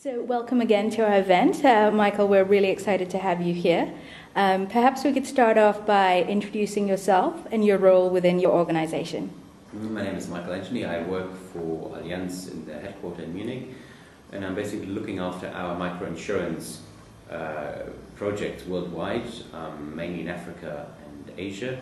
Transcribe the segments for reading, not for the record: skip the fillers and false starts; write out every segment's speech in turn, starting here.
So welcome again to our event. Michael, we're really excited to have you here. Perhaps we could start off by introducing yourself and your role within your organization. My name is Michael Anthony. I work for Allianz in the headquarters in Munich, and I'm basically looking after our microinsurance projects worldwide, mainly in Africa and Asia,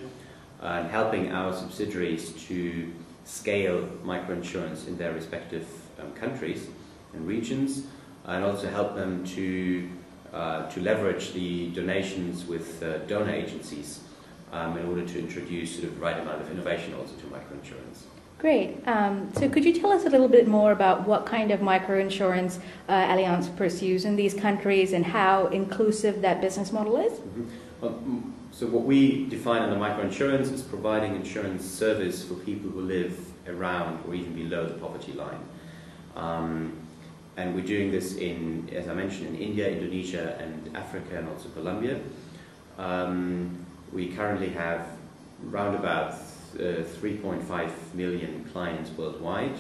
and helping our subsidiaries to scale microinsurance in their respective countries and regions, and also help them to leverage the donations with donor agencies in order to introduce sort of the right amount of innovation also to microinsurance. Great. So could you tell us a little bit more about what kind of microinsurance Allianz pursues in these countries and how inclusive that business model is? So what we define under microinsurance is providing insurance service for people who live around or even below the poverty line. And we're doing this in, as I mentioned, in India, Indonesia, and Africa, and also Colombia. We currently have around about 3.5 million clients worldwide,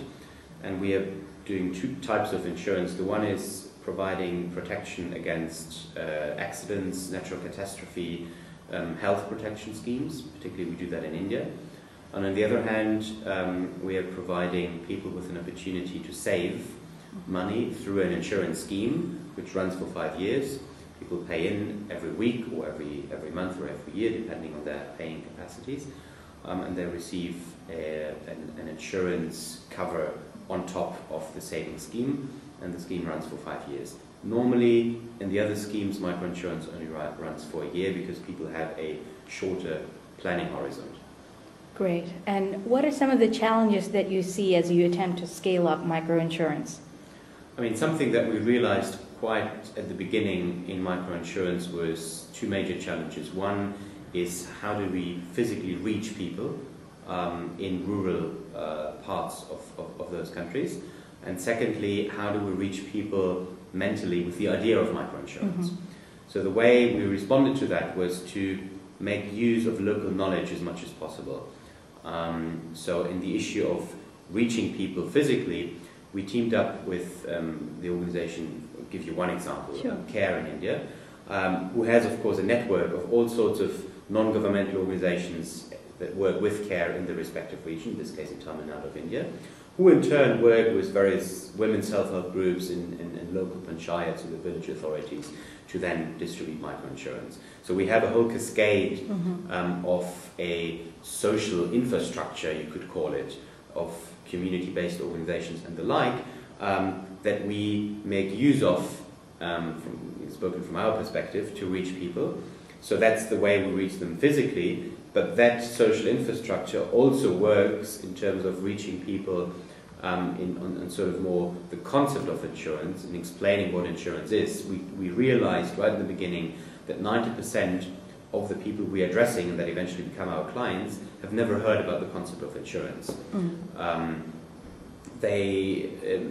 and we are doing two types of insurance. The one is providing protection against accidents, natural catastrophe, health protection schemes. Particularly, we do that in India. And on the other hand, we are providing people with an opportunity to save money through an insurance scheme which runs for 5 years. People pay in every week or every month or every year, depending on their paying capacities, and they receive an insurance cover on top of the savings scheme, and the scheme runs for 5 years. Normally, in the other schemes, microinsurance only runs for a year because people have a shorter planning horizon. Great. And what are some of the challenges that you see as you attempt to scale up microinsurance? I mean, something that we realized quite at the beginning in microinsurance was two major challenges. One is how do we physically reach people in rural parts of those countries? And secondly, how do we reach people mentally with the idea of microinsurance? Mm-hmm. So the way we responded to that was to make use of local knowledge as much as possible. So in the issue of reaching people physically, we teamed up with the organization, I'll give you one example, sure. CARE in India, who has of course a network of all sorts of non-governmental organizations that work with CARE in the respective region, in this case in Tamil Nadu of India, who in turn work with various women's self-help groups in local panchayats and the village authorities to then distribute microinsurance. So we have a whole cascade mm-hmm. Of a social infrastructure, you could call it, of community-based organizations and the like, that we make use of, spoken from our perspective, to reach people. So that's the way we reach them physically, but that social infrastructure also works in terms of reaching people on sort of more the concept of insurance and explaining what insurance is. We realized right at the beginning that 90% of the people we are addressing and that eventually become our clients have never heard about the concept of insurance. Mm.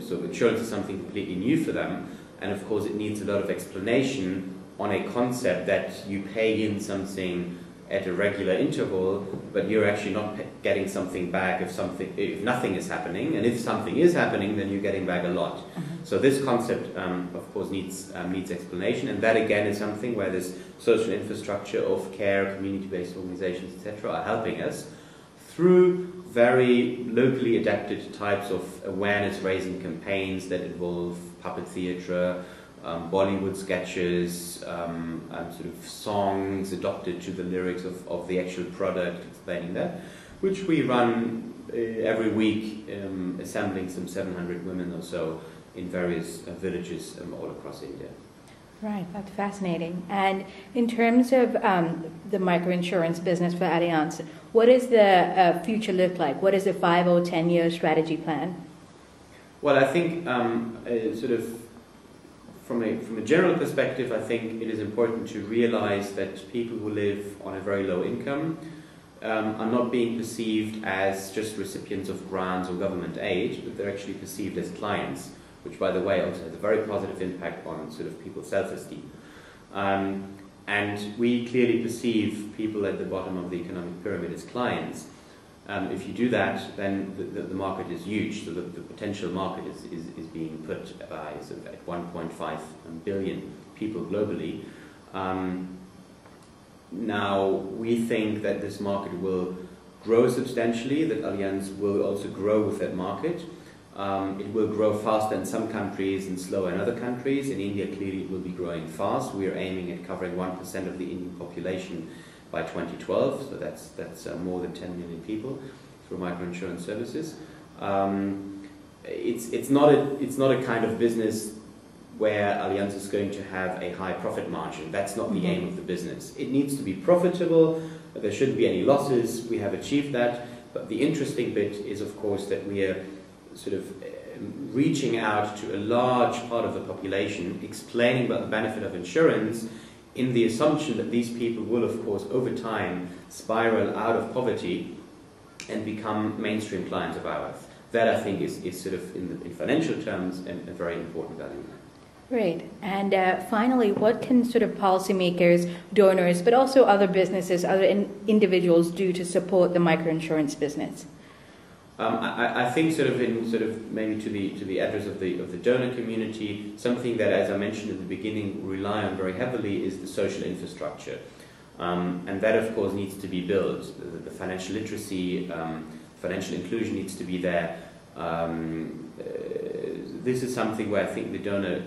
So insurance is something completely new for them, and of course it needs a lot of explanation on a concept that you pay in something at a regular interval, but you're actually not getting something back if nothing is happening, and if something is happening, then you're getting back a lot. Mm-hmm. So this concept, of course, needs explanation, and that again is something where this social infrastructure of CARE, community-based organizations, etc., are helping us through very locally adapted types of awareness-raising campaigns that involve puppet theatre, Bollywood sketches, sort of songs adopted to the lyrics of the actual product, explaining that, which we run every week, assembling some 700 women or so in various villages all across India. Right, that's fascinating. And in terms of the microinsurance business for Allianz, what does the future look like? What is the 5 or 10-year strategy plan? Well, I think sort of from a general perspective, I think it is important to realize that people who live on a very low income are not being perceived as just recipients of grants or government aid, but they're actually perceived as clients, which, by the way, also has a very positive impact on sort of people's self-esteem. And we clearly perceive people at the bottom of the economic pyramid as clients. If you do that, then the market is huge. So the potential market is being put by sort of at 1.5 billion people globally. Now, we think that this market will grow substantially, that Allianz will also grow with that market. It will grow faster in some countries and slower in other countries. In India, clearly, it will be growing fast. We are aiming at covering 1% of the Indian population by 2012, so that's more than 10 million people through microinsurance services. It's not a kind of business where Allianz is going to have a high profit margin. That's not the aim of the business. It needs to be profitable. There shouldn't be any losses. We have achieved that. But the interesting bit is, of course, that we are sort of reaching out to a large part of the population, explaining about the benefit of insurance, in the assumption that these people will, of course, over time spiral out of poverty and become mainstream clients of ours. That, I think, is sort of, in financial terms, a very important value. Great. And finally, what can sort of policymakers, donors, but also other businesses, other individuals do to support the microinsurance business? I think maybe to the address of the donor community, something that, as I mentioned at the beginning, we rely on very heavily is the social infrastructure. And that, of course, needs to be built. The financial literacy, financial inclusion needs to be there. This is something where I think the donor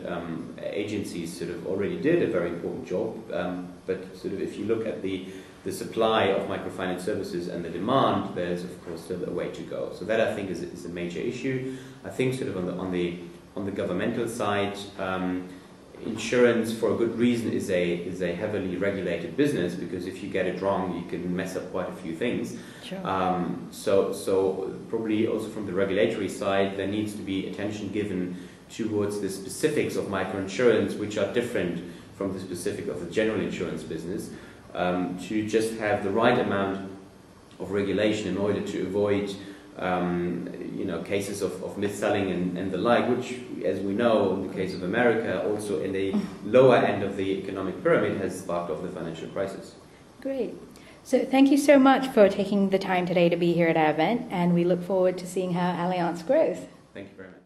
agencies sort of already did a very important job. But sort of if you look at the supply of microfinance services and the demand, there's of course still a way to go. So that, I think, is a major issue. I think sort of on the governmental side, insurance, for a good reason, is a heavily regulated business, because if you get it wrong, you can mess up quite a few things. Sure. So probably also from the regulatory side, there needs to be attention given towards the specifics of microinsurance, which are different from the specific of the general insurance business, to just have the right amount of regulation in order to avoid cases of mis-selling and the like, which, as we know, in the case of America, also in the lower end of the economic pyramid, has sparked off the financial crisis. Great. So thank you so much for taking the time today to be here at our event, and we look forward to seeing how Allianz grows. Thank you very much.